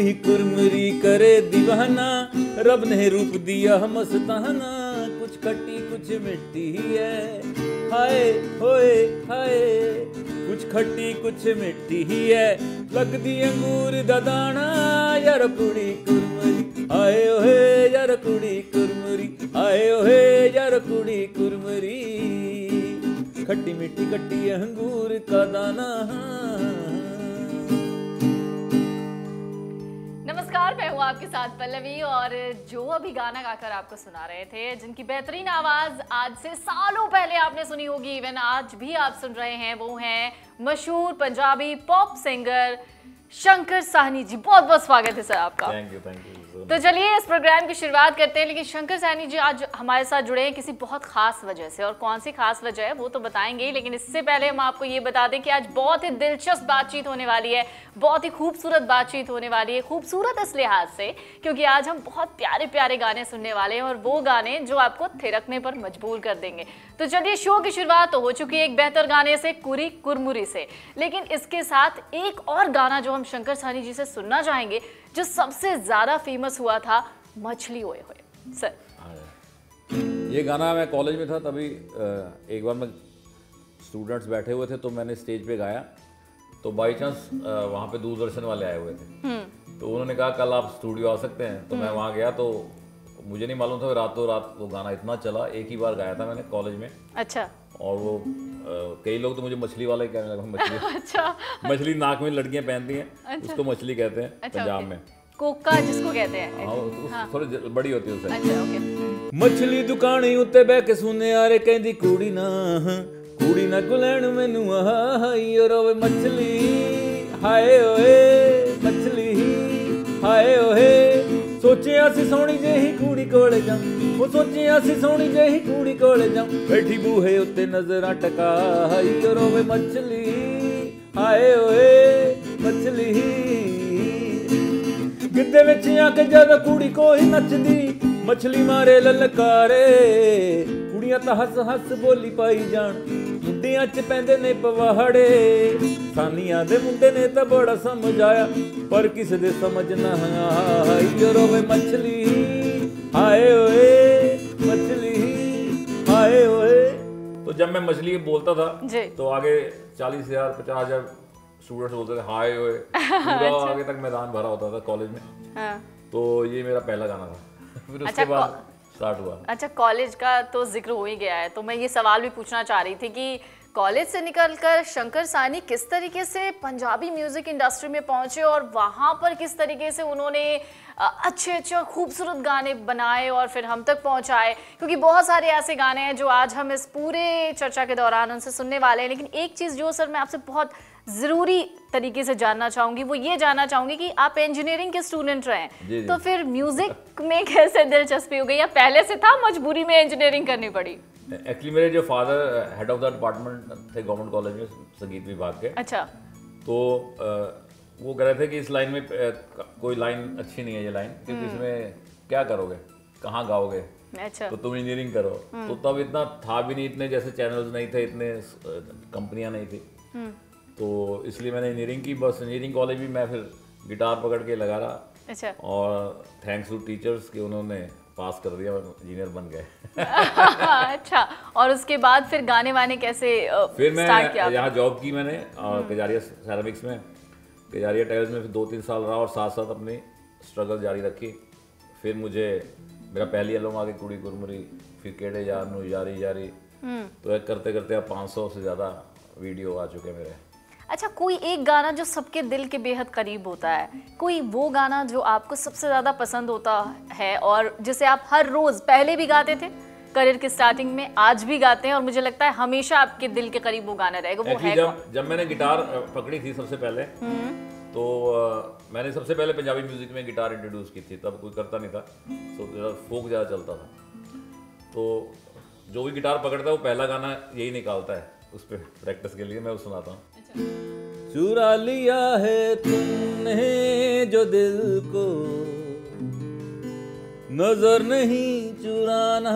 कुड़ी कुरमुरी करे दीवाना, रब ने रूप दिया मस्ताना, कुछ खट्टी कुछ मिट्टी है, हाय होए हाय, कुछ खट्टी कुछ मिट्टी है, लगदी अंगूर दा दाना, यार कुड़ी कुरमुरी आए ओहे, यार कुड़ी कुरमुरी आए ओहे, यार कुड़ी कुरमुरी, खट्टी मिट्टी खट्टी अंगूर का दाना। नमस्कार, मैं हूँ आपके साथ पल्लवी, और जो अभी गाना गाकर आपको सुना रहे थे, जिनकी बेहतरीन आवाज़ आज से सालों पहले आपने सुनी होगी, इवन आज भी आप सुन रहे हैं, वो हैं मशहूर पंजाबी पॉप सिंगर शंकर साहनी जी। बहुत बहुत स्वागत है सर आपका। Thank you. तो चलिए इस प्रोग्राम की शुरुआत करते हैं, लेकिन शंकर साहनी जी आज हमारे साथ जुड़े हैं किसी बहुत खास वजह से, और कौन सी खास वजह है वो तो बताएंगे, लेकिन इससे पहले हम आपको ये बता दें कि आज बहुत ही दिलचस्प बातचीत होने वाली है, बहुत ही खूबसूरत बातचीत होने वाली है। खूबसूरत इस लिहाज से क्योंकि आज हम बहुत प्यारे प्यारे गाने सुनने वाले हैं, और वो गाने जो आपको थिरकने पर मजबूर कर देंगे। तो चलिए शो की शुरुआत तो हो चुकी है एक बेहतर गाने से, कुड़ी कुरमुरी से, लेकिन इसके साथ एक और गाना जो हम शंकर साहनी जी से सुनना चाहेंगे, जो सबसे ज्यादा फेमस हुआ था, मछली ओए होए। सर ये गाना मैं कॉलेज में था तभी, एक बार मैं स्टूडेंट्स बैठे हुए थे तो मैंने स्टेज पे गाया, तो बाई चांस वहाँ पे दूरदर्शन वाले आए हुए थे, तो उन्होंने कहा कल आप स्टूडियो आ सकते हैं। तो मैं वहाँ गया, तो मुझे नहीं मालूम था, रातों रात वो गाना इतना चला। एक ही बार गाया था मैंने कॉलेज में। अच्छा। और वो कई लोग तो मुझे मछली वाला ही कहने लगे, मछली अच्छा। मछली नाक में लड़कियां पहनती हैं, अच्छा। उसको मछली कहते हैं। अच्छा, पंजाब में कोका जिसको कहते हैं। हाँ, थोड़ी बड़ी होती है उससे। अच्छा, ओके। मछली दुकानी उत्ते बह के सुने यारे, कहंदी कुड़ी ना गुलैन मैनू आई, और ओए मछली हाय ओए, मछली हाय ओए, सोचिया सी सोहनी जेही कुड़ी कोले जाऊं, वो सोचिया सी सोहनी जेही कुड़ी कोले जाऊं, बैठी बूहे उत्ते नजरां टकाई, और ओए मछली हाय ओए, मछली गिद्दे विच आके जद कुड़ी कोई नचदी, मछली मारे ललकारे, कुड़ियां तां हस हस बोली पाई जान, मुंडियां च पैंदे ने पवाड़े, सानियां दे मुंडे ने तां बड़ा समझ आया, पर किसे दे समझ ना आई, और ओए मछली हाय ओए, मछली हाय ओए। तो जब मैं मछली बोलता था तो आगे 40,000 50,000 स्टूडेंट्स बोलते थे हाय ओए, पूरा आगे तक मैदान भरा होता था कॉलेज में। हाँ। तो ये मेरा पहला गाना था। फिर उसके बाद स्टार्ट हुआ। अच्छा, कॉलेज का तो जिक्र हो ही गया है, तो मैं ये सवाल भी पूछना चाह रही थी कि कॉलेज से निकलकर शंकर साहनी किस तरीके से पंजाबी म्यूजिक इंडस्ट्री में पहुंचे, और वहाँ पर किस तरीके से उन्होंने अच्छे अच्छे खूबसूरत गाने बनाए और फिर हम तक पहुंचाए, क्योंकि बहुत सारे ऐसे गाने हैं जो आज हम इस पूरे चर्चा के दौरान उनसे सुनने वाले हैं। लेकिन एक चीज़ जो सर मैं आपसे बहुत ज़रूरी तरीके से जानना चाहूँगी, वो ये जानना चाहूँगी कि आप इंजीनियरिंग के स्टूडेंट रहे हैं, तो फिर म्यूज़िक में कैसे दिलचस्पी हो गई, या पहले से था, मजबूरी में इंजीनियरिंग करनी पड़ी? एक्चुअली मेरे जो father head of the department थे गवर्नमेंट कॉलेज में, संगीत विभाग के। अच्छा। तो वो कह रहे थे कि इस लाइन में कोई लाइन अच्छी नहीं है ये लाइन, क्योंकि इसमें क्या करोगे, कहाँ गाओगे। अच्छा। तो तुम इंजीनियरिंग करो। तो तब इतना था भी नहीं, इतने जैसे चैनल्स नहीं थे, इतने कंपनियां नहीं थी, तो इसलिए मैंने इंजीनियरिंग की। बस इंजीनियरिंग कॉलेज भी मैं फिर गिटार पकड़ के लगा रहा। अच्छा। और थैंक्स टू टीचर्स कि उन्होंने पास कर दिया और इंजीनियर बन गए। अच्छा, और उसके बाद फिर गाने वाने कैसे फिर मैं यहाँ जॉब की मैंने, और कजारिया सेरामिक्स में, कजारिया टाइल्स में फिर 2-3 साल रहा, और साथ साथ अपनी स्ट्रगल जारी रखी। फिर मुझे मेरा पहली एल्बम आ गई कुड़ी कुरमुरी, फिर केड़े यार नू यारी यारी, तो एक करते करते अब 500 से ज़्यादा वीडियो आ चुके मेरे। अच्छा, कोई एक गाना जो सबके दिल के बेहद करीब होता है, कोई वो गाना जो आपको सबसे ज़्यादा पसंद होता है, और जिसे आप हर रोज़ पहले भी गाते थे करियर के स्टार्टिंग में, आज भी गाते हैं, और मुझे लगता है हमेशा आपके दिल के करीब वो गाना रहेगा, वो है जब मैंने गिटार पकड़ी थी सबसे पहले, तो मैंने सबसे पहले पंजाबी म्यूजिक में गिटार इंट्रोड्यूस की थी। तब कोई करता नहीं था, तो फोक ज़्यादा चलता था, तो जो भी गिटार पकड़ता है वो पहला गाना यही निकालता है उस पर प्रैक्टिस के लिए। मैं वो सुनाता हूँ। चुरा लिया है तुमने जो दिल को, नजर नहीं चुराना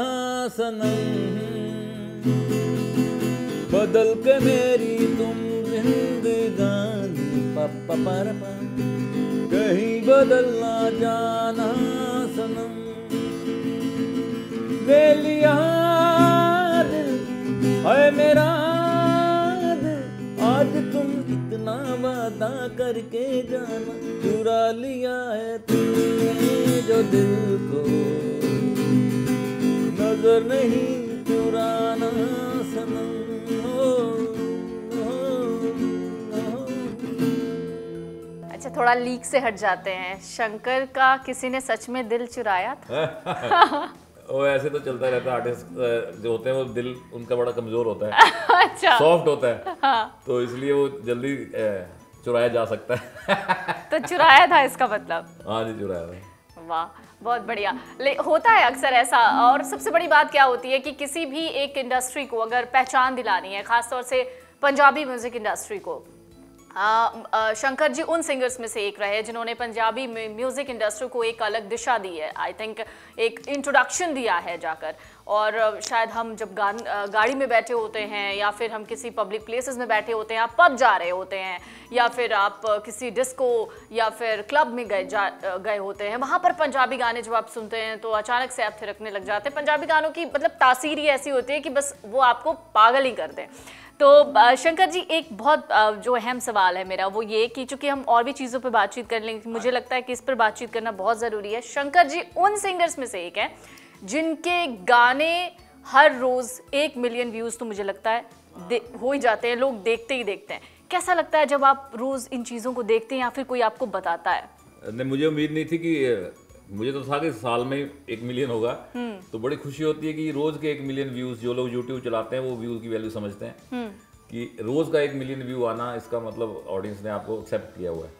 सनम, बदल के मेरी तुम जिंदगानी पा पर पा, कहीं बदलना जाना सनम, ले लिया दिल है मेरा दिल, आज तुम इतना वादा करके जाना, चुरा लिया है तुमने जो दिल को, नजर नहीं चुराना सनम। अच्छा, थोड़ा लीक से हट जाते हैं, शंकर का किसी ने सच में दिल चुराया था? वो ऐसे तो चलता रहता है, आर्टिस्ट जो होते हैं वो दिल उनका बड़ा कमजोर होता है। अच्छा, सॉफ्ट होता है। हाँ। तो इसलिए वो जल्दी चुराया जा सकता है। तो चुराया था इसका मतलब? हाँ जी, चुराया था। वाह, बहुत बढ़िया। होता है अक्सर ऐसा। और सबसे बड़ी बात क्या होती है कि किसी भी एक इंडस्ट्री को अगर पहचान दिलानी है, खासतौर से पंजाबी म्यूजिक इंडस्ट्री को, शंकर जी उन सिंगर्स में से एक रहे जिन्होंने पंजाबी म्यूजिक इंडस्ट्री को एक अलग दिशा दी है। आई थिंक एक इंट्रोडक्शन दिया है जाकर। और शायद हम जब गाड़ी में बैठे होते हैं, या फिर हम किसी पब्लिक प्लेसेस में बैठे होते हैं, आप पब जा रहे होते हैं, या फिर आप किसी डिस्को या फिर क्लब में गए होते हैं, वहाँ पर पंजाबी गाने जब आप सुनते हैं तो अचानक से आप थिरकने लग जाते हैं। पंजाबी गानों की मतलब तासीर ही ऐसी होती है कि बस वो आपको पागल ही कर दें। तो शंकर जी, एक बहुत जो अहम सवाल है मेरा वो ये कि चूंकि हम और भी चीज़ों पर बातचीत कर लेंगे, मुझे लगता है कि इस पर बातचीत करना बहुत ज़रूरी है। शंकर जी उन सिंगर्स में से एक है जिनके गाने हर रोज़ 1 मिलियन व्यूज़ तो मुझे लगता है हो ही जाते हैं, लोग देखते ही देखते हैं। कैसा लगता है जब आप रोज़ इन चीज़ों को देखते हैं या फिर कोई आपको बताता है? नहीं, मुझे उम्मीद नहीं थी कि, मुझे तो था कि साल में 1 मिलियन होगा। तो बड़ी खुशी होती है कि रोज के 1 मिलियन व्यूज, जो लोग यूट्यूब चलाते हैं वो व्यूज की वैल्यू समझते हैं कि रोज का 1 मिलियन व्यू आना, इसका मतलब ऑडियंस ने आपको एक्सेप्ट किया हुआ है।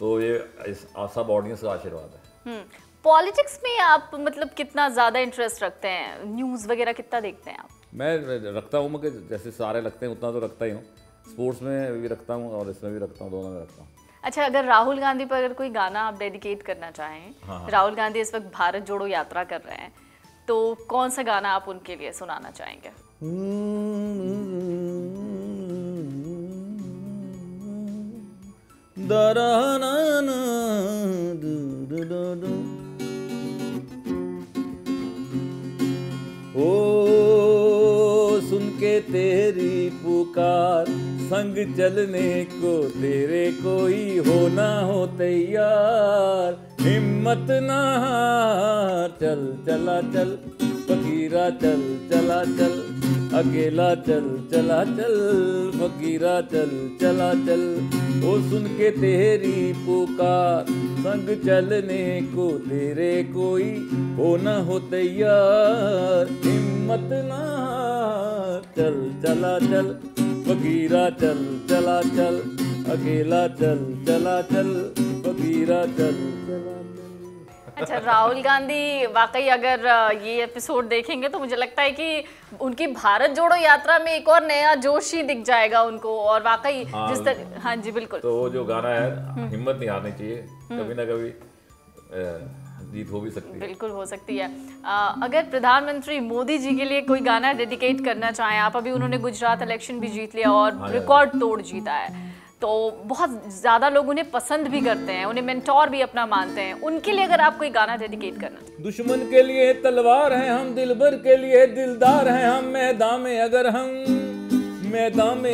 तो ये सब ऑडियंस का आशीर्वाद है। पॉलिटिक्स में आप मतलब कितना ज़्यादा इंटरेस्ट रखते हैं? न्यूज़ वगैरह कितना देखते हैं आप? मैं रखता हूँ, मैं जैसे सारे रखते हैं उतना तो रखता ही हूँ। स्पोर्ट्स में भी रखता हूँ और इसमें भी रखता हूँ, दोनों में रखता हूँ। अच्छा, अगर राहुल गांधी पर अगर कोई गाना आप डेडिकेट करना चाहें, हाँ। राहुल गांधी इस वक्त भारत जोड़ो यात्रा कर रहे हैं, तो कौन सा गाना आप उनके लिए सुनाना चाहेंगे? ओ सुन के तेरी पुकार, संग चलने को तेरे कोई हो ना हो तैयार, हिम्मत ना हार, चल चला चल फकीरा, चल चला चल अकेला, चल चला चल फकीरा, चल चला चल। ओ सुन के तेरी पुकार, संग चलने को तेरे कोई हो ना हो तैयार, हिम्मत ना हार, चल चला चल फकीरा, चल चला चल अकेला, चल चला चल फकीरा, चल चला चल। अच्छा, राहुल गांधी वाकई अगर ये एपिसोड देखेंगे तो मुझे लगता है कि उनकी भारत जोड़ो यात्रा में एक और नया जोश ही दिख जाएगा उनको। और वाकई जिस तरह, हाँ जी बिल्कुल, तो वो जो गाना है, हिम्मत नहीं हारनी चाहिए, कभी ना कभी जीत हो भी सकती है। बिल्कुल हो सकती है। अगर प्रधानमंत्री मोदी जी के लिए कोई गाना डेडिकेट करना चाहें आप, अभी उन्होंने गुजरात इलेक्शन भी जीत लिया और रिकॉर्ड तोड़ जीता है, तो बहुत ज़्यादा लोग उन्हें पसंद भी करते हैं, उन्हें मेंटोर भी अपना मानते हैं, उनके लिए अगर आप कोई गाना डेडिकेट करना। दुश्मन के लिए तलवार है हम, दिलबर के लिए दिलदार हैं हम, मैदान में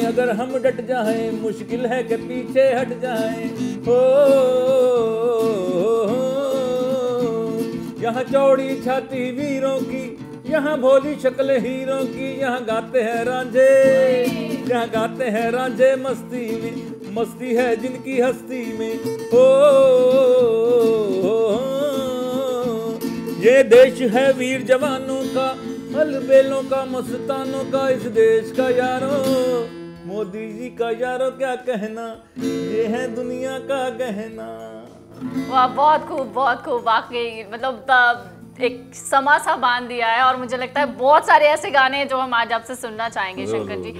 अगर हम डट जाएं, मुश्किल है कि पीछे हट जाएं। हो यहाँ चौड़ी छाती वीरों की, यहाँ भोली शक्ल हीरों की, यहाँ गाते हैं रांझे, यहाँ गाते हैं रांझे मस्ती में, मस्ती है जिनकी हस्ती में। ओ ये देश है वीर जवानों का, अलबेलों का, मस्तानों का, इस देश का यारो, मोदी जी का यारो क्या कहना, ये है दुनिया का गहना। वाह, बहुत खूब, बहुत खूब। वाकई मतलब एक समा सा बांध दिया है। और मुझे लगता है बहुत सारे ऐसे गाने हैं जो हम आज आपसे सुनना चाहेंगे शंकर जी।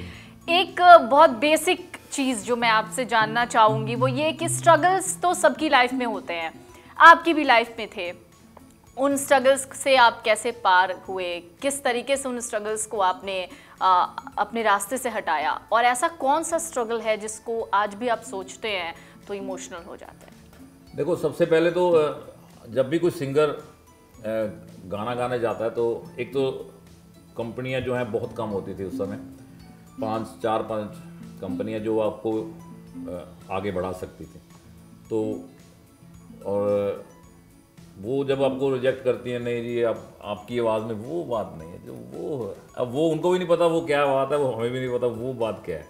एक बहुत बेसिक चीज़ जो मैं आपसे जानना चाहूँगी वो ये कि स्ट्रगल्स तो सबकी लाइफ में होते हैं, आपकी भी लाइफ में थे। उन स्ट्रगल्स से आप कैसे पार हुए, किस तरीके से उन स्ट्रगल्स को आपने अपने रास्ते से हटाया, और ऐसा कौन सा स्ट्रगल है जिसको आज भी आप सोचते हैं तो इमोशनल हो जाते हैं? देखो, सबसे पहले तो जब भी कोई सिंगर गाना गाने जाता है तो एक तो कंपनियां जो हैं बहुत कम होती थी उस समय, 4-5 कंपनियां जो आपको आगे बढ़ा सकती थी। तो और वो जब आपको रिजेक्ट करती हैं, नहीं जी आपकी आवाज़ में वो बात नहीं है जो वो, अब वो उनको भी नहीं पता वो क्या बात है, वो हमें भी नहीं पता वो बात क्या है।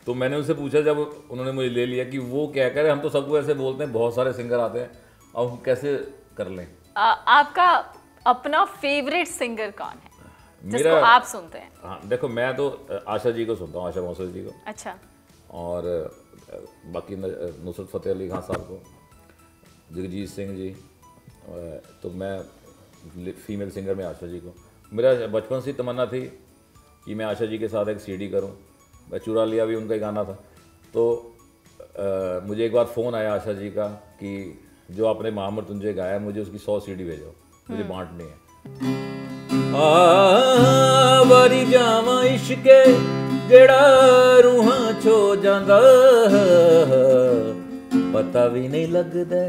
तो मैंने उनसे पूछा जब उन्होंने मुझे ले लिया कि वो क्या करे, हम तो सबको ऐसे बोलते हैं, बहुत सारे सिंगर आते हैं, अब हम कैसे कर लें। आपका अपना फेवरेट सिंगर कौन है जिसको मेरा आप सुनते हैं? हाँ देखो, मैं तो आशा जी को सुनता हूँ, आशा भोसले जी को। अच्छा। और बाकी नुसरत फ़तेह अली खान साहब को, जगजीत सिंह जी, तो मैं फीमेल सिंगर में आशा जी को। मेरा बचपन से तमन्ना थी कि मैं आशा जी के साथ एक सीडी करूं। मैं चुरा लिया भी उनका गाना था। तो मुझे एक बार फ़ोन आया आशा जी का कि जो आपने महामृत्युंजय गाया मुझे उसकी 100 सीडी भेजो, मुझे बांटनी है। वारी जावा इश्के जेड़ा रूहां छो जांदा, पता भी नहीं लगदा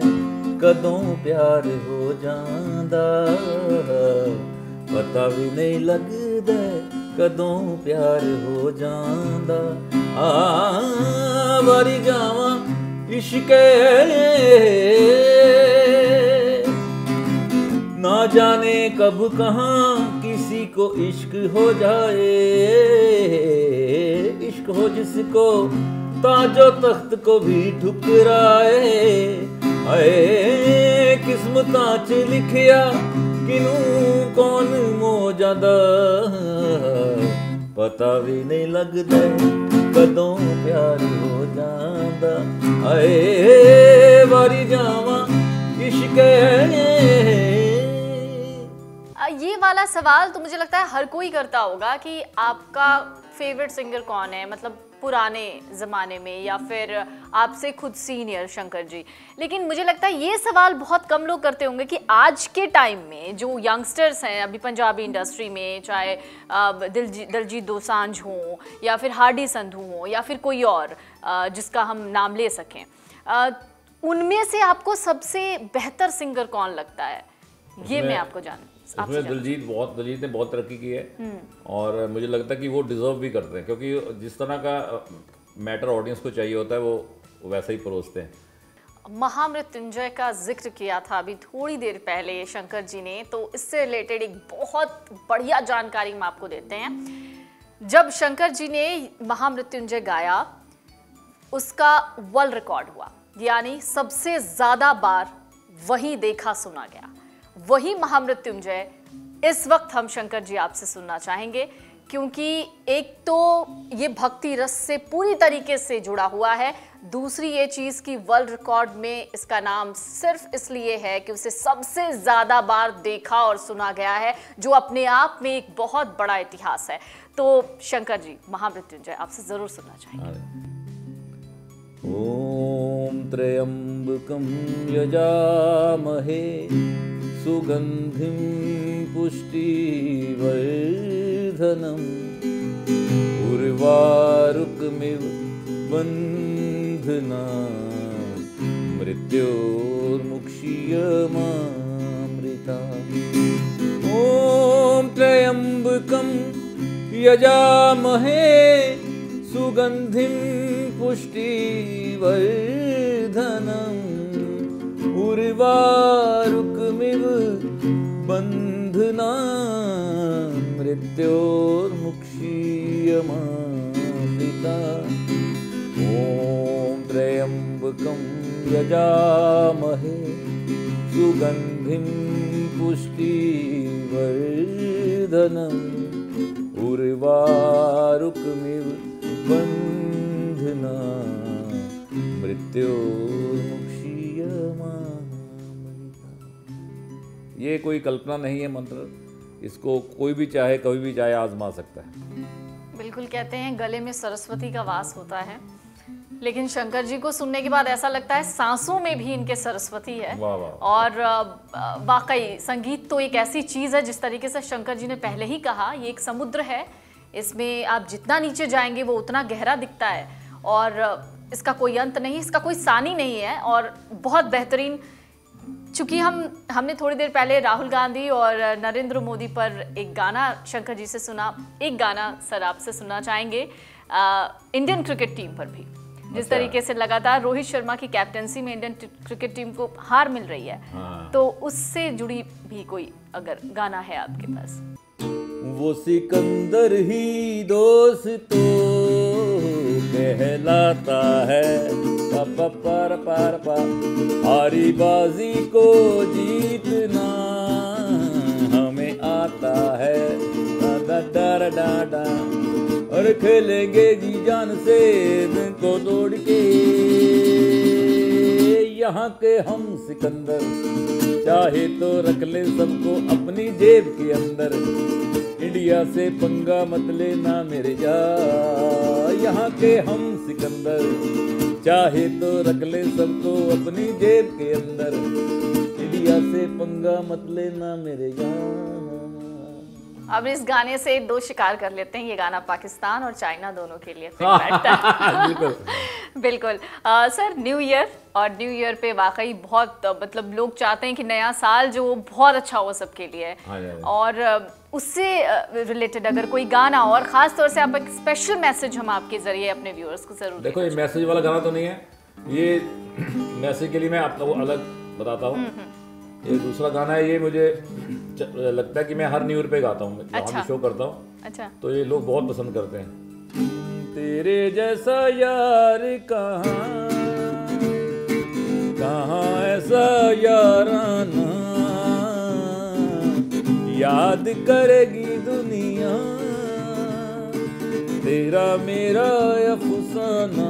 कदों प्यार हो जांदा, पता भी नहीं लगदा कदों प्यार हो जांदा। वारी जावा इश्के ना जाने कब कहाँ किसी को इश्क हो जाए, इश्क हो जिसको ताजो तख्त को भी ठुकराए। आए किस्मतां च लिखिया किनू कौन मो जांदा, पता भी नहीं लगदा कदों प्यार हो जांदा। आए वारी जावा इश्क। ये वाला सवाल तो मुझे लगता है हर कोई करता होगा कि आपका फेवरेट सिंगर कौन है, मतलब पुराने ज़माने में या फिर आपसे खुद सीनियर शंकर जी। लेकिन मुझे लगता है ये सवाल बहुत कम लोग करते होंगे कि आज के टाइम में जो यंगस्टर्स हैं अभी पंजाबी इंडस्ट्री में, चाहे दिलजीत दोसांझ हो या फिर हार्डी संधू हो या फिर कोई और जिसका हम नाम ले सकें, उनमें से आपको सबसे बेहतर सिंगर कौन लगता है? ये मैं आपको उसमें दिलजीत ने बहुत तरक्की की है और मुझे लगता है कि वो डिजर्व भी करते हैं, क्योंकि जिस तरह का मैटर ऑडियंस को चाहिए होता है वो वैसा ही परोसते हैं। महामृत्युंजय का जिक्र किया था अभी थोड़ी देर पहले शंकर जी ने, तो इससे रिलेटेड एक बहुत बढ़िया जानकारी हम आपको देते हैं। जब शंकर जी ने महामृत्युंजय गाया उसका वर्ल्ड रिकॉर्ड हुआ, यानी सबसे ज्यादा बार वही देखा सुना गया, वही महामृत्युंजय इस वक्त हम शंकर जी आपसे सुनना चाहेंगे, क्योंकि एक तो ये भक्ति रस से पूरी तरीके से जुड़ा हुआ है, दूसरी ये चीज़ कि वर्ल्ड रिकॉर्ड में इसका नाम सिर्फ इसलिए है कि उसे सबसे ज़्यादा बार देखा और सुना गया है, जो अपने आप में एक बहुत बड़ा इतिहास है। तो शंकर जी महामृत्युंजय आपसे ज़रूर सुनना चाहेंगे। ओम त्र्यंबकं यजामहे सुगंधिं पुष्टिवर्धनम् उर्वारुकमिव बन्धनान् मृत्योर्मुक्षीयमामृता। ओम त्र्यंबकं यजामहे सुगंधिं पुष्टिवर्धनम् उर्वारुकमिव बन्धनान् मृत्योर्मुक्षीयमामृता। ओम त्र्यंबकं यजामहे सुगंधिं पुष्टिवर्धनम् उर्वारुकमिव बन्धनान् मृत्योर्मुक्षीयमामृता। ये कोई कल्पना नहीं है मंत्र, इसको कोई भी चाहे कभी भी चाहे आजमा सकता है। बिल्कुल, कहते हैं गले में सरस्वती का वास होता है, लेकिन शंकर जी को सुनने के बाद ऐसा लगता है सांसों में भी इनके सरस्वती है। वाह वाह। और वाकई संगीत तो एक ऐसी चीज़ है, जिस तरीके से शंकर जी ने पहले ही कहा, ये एक समुद्र है, इसमें आप जितना नीचे जाएंगे वो उतना गहरा दिखता है। और इसका कोई अंत नहीं, इसका कोई सानी नहीं है और बहुत बेहतरीन। चूँकि हमने थोड़ी देर पहले राहुल गांधी और नरेंद्र मोदी पर एक गाना शंकर जी से सुना, एक गाना सर आपसे सुनना चाहेंगे इंडियन क्रिकेट टीम पर भी। जिस तरीके से लगातार रोहित शर्मा की कैप्टनसी में इंडियन क्रिकेट टीम को हार मिल रही है, तो उससे जुड़ी भी कोई अगर गाना है आपके पास। वो सिकंदर ही दोस्तों कहलाता है, पार पार पा हारी बाजी को जीतना हमें आता है, डा डा डा डा और खेलेंगे जी जान से दिन को तोड़ के। यहाँ के हम सिकंदर चाहे तो रख ले सबको अपनी जेब के अंदर, इंडिया से पंगा मत लेना मेरे यार। यहाँ के हम सिकंदर चाहे तो रख ले सबको अपनी जेब के अंदर, इंडिया से पंगा मत लेना मेरे यार। अब इस गाने से दो शिकार कर लेते हैं, ये गाना पाकिस्तान और चाइना दोनों के लिए फिट बैठता है। बिल्कुल बिल्कुल। सर न्यू ईयर, और न्यू ईयर पे वाकई बहुत मतलब लोग चाहते हैं कि नया साल जो बहुत अच्छा हो सबके लिए, और उससे रिलेटेड अगर कोई गाना और ख़ास तौर से आप एक स्पेशल मैसेज हम आपके ज़रिए अपने व्यूअर्स को ज़रूर। देखो ये मैसेज वाला गाना तो नहीं है, ये मैसेज के लिए मैं आपको अलग बताता हूँ। ये दूसरा गाना है, ये मुझे लगता है कि मैं हर न्यू ईयर पे गाता हूँ, अच्छा। शो करता हूँ। अच्छा। तो ये लोग बहुत पसंद करते हैं। तेरे जैसा यार कहाँ कहाँ ऐसा याराना, याद करेगी दुनिया तेरा मेरा अफसाना।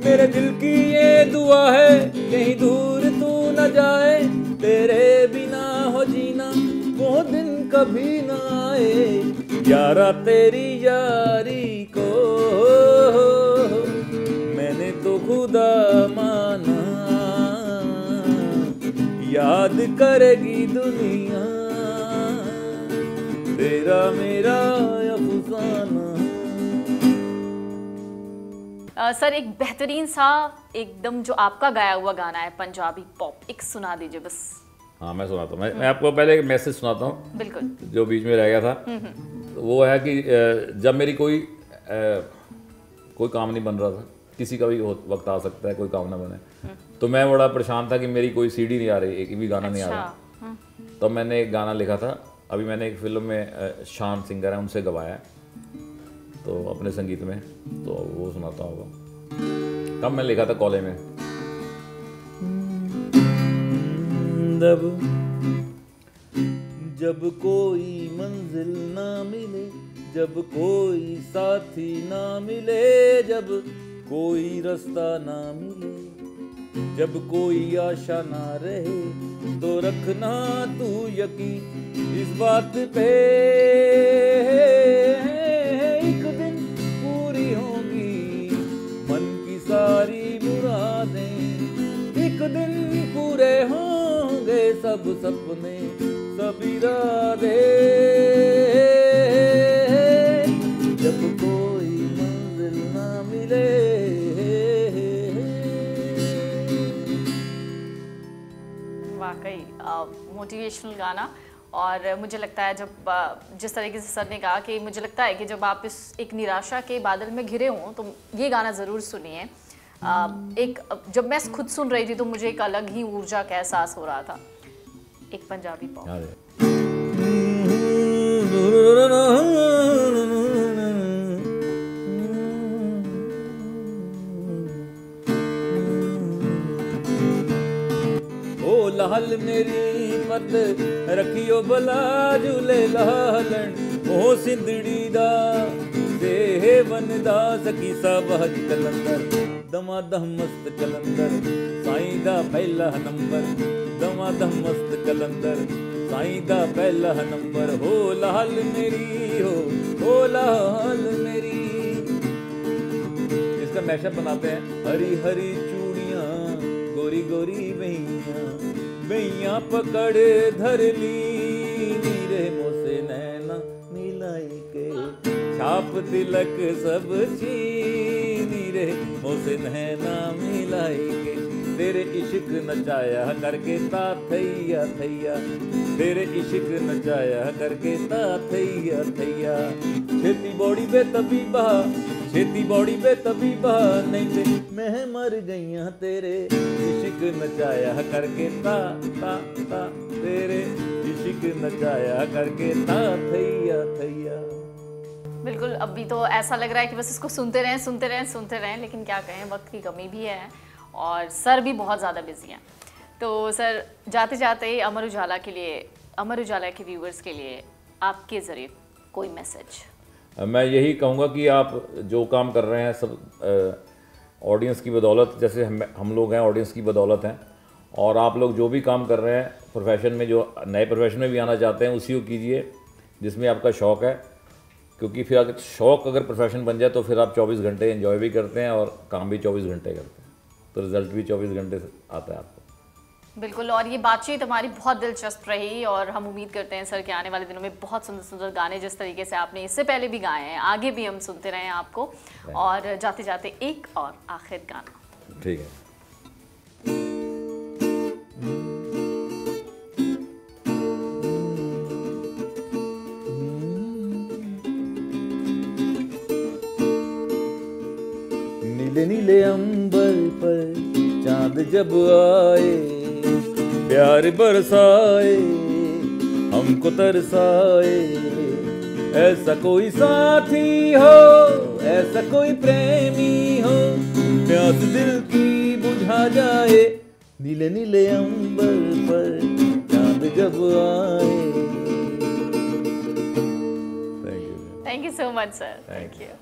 मेरे दिल की ये दुआ है कहीं दूर तू न जाए, तेरे बिना हो जीना वो दिन कभी ना आए। यारा तेरी यारी को मैंने तो खुदा माना, याद करेगी दुनिया तेरा मेरा अफसाना। सर एक बेहतरीन सा एकदम जो आपका गाया हुआ गाना है पंजाबी पॉप, एक सुना दीजिए बस। हाँ मैं सुनाता हूँ, मैं आपको पहले एक मैसेज सुनाता हूँ। बिल्कुल। जो बीच में रह गया था, वो है कि जब मेरी कोई काम नहीं बन रहा था, किसी का भी वक्त आ सकता है कोई काम ना बने, तो मैं बड़ा परेशान था कि मेरी कोई सीडी नहीं आ रही, एक भी गाना नहीं आ रहा। तो मैंने एक गाना लिखा था, अभी मैंने एक फिल्म में शान सिंगर है उनसे गवाया तो अपने संगीत में, तो वो सुनाता होगा। तब मैं लिखा था कॉलेज में। जब कोई मंजिल ना मिले, जब कोई साथी ना मिले, जब कोई रास्ता ना मिले, जब कोई आशा ना रहे, तो रखना तू यकीन इस बात पे, एक दिन पूरी होंगी मन की सारी मुरादें, एक दिन पूरे होंगे सब सपने सब इरादे। जब कोई मंजिल ना मिले। वाकई मोटिवेशनल गाना, और मुझे लगता है जब जिस तरीके से सर ने कहा कि मुझे लगता है कि जब आप इस एक निराशा के बादल में घिरे हों तो ये गाना ज़रूर सुनिए। एक जब मैं खुद सुन रही थी तो मुझे एक अलग ही ऊर्जा का एहसास हो रहा था। एक पंजाबी पॉप। ओ लाल मेरी मत रखियो भला झूले लालन, ओ सिंधड़ी दा देवन दा सकी साबहज कलंदर, दमादम मस्त कलंदर साईं दा पहला नंबर, दमादम मस्त कलंदर साईं दा पहला नंबर। हो लाल मेरी हो लाल मेरी। इसका मैशअप बनाते हैं। हरी हरी चूड़ियाँ गोरी गोरी बहियाँ, बहियाँ पकड़ धर ली नीरे मोसे नैना मिलाई के, छाप तिलक सब छीनी रे मोसे नैना मिलाएंगे, तेरे इश्क नचाया करके ता थैया थैया, तेरे इश्क नचाया करके ता थैया थैया। छेती बॉडी बे तबीबा, छेती बॉडी बे तबीबा, नहीं ते मैं मर गईया तेरे इश्क नचाया करके ता ता ता, तेरे इश्क नचाया करके ता थैया थैया। बिल्कुल, अभी तो ऐसा लग रहा है कि बस इसको सुनते रहें सुनते रहें सुनते रहें, लेकिन क्या कहें, वक्त की कमी भी है और सर भी बहुत ज़्यादा बिजी हैं। तो सर जाते जाते अमर उजाला के लिए, अमर उजाला के व्यूवर्स के लिए आपके ज़रिए कोई मैसेज? मैं यही कहूँगा कि आप जो काम कर रहे हैं सब ऑडियंस की बदौलत, जैसे हम लोग हैं ऑडियंस की बदौलत हैं, और आप लोग जो भी काम कर रहे हैं प्रोफेशन में, जो नए प्रोफेशन में भी आना चाहते हैं उसी को कीजिए जिसमें आपका शौक़ है, क्योंकि फिर अगर शौक़ अगर प्रोफेशन बन जाए तो फिर आप 24 घंटे एंजॉय भी करते हैं और काम भी 24 घंटे करते हैं, तो रिज़ल्ट भी 24 घंटे से आता है आपको। बिल्कुल, और ये बातचीत हमारी बहुत दिलचस्प रही और हम उम्मीद करते हैं सर कि आने वाले दिनों में बहुत सुंदर सुंदर गाने जिस तरीके से आपने इससे पहले भी गाए हैं आगे भी हम सुनते रहें आपको। और जाते जाते एक और आखिर गाना। ठीक है। नीले नीले अंबर पर चांद जब आए, प्यार बरसाए हमको तरसाए, ऐसा कोई साथी हो, ऐसा कोई प्रेमी हो, प्यास दिल की बुझा जाए, नीले नीले अंबर पर चांद जब आए। Thank you so much sir, thank you.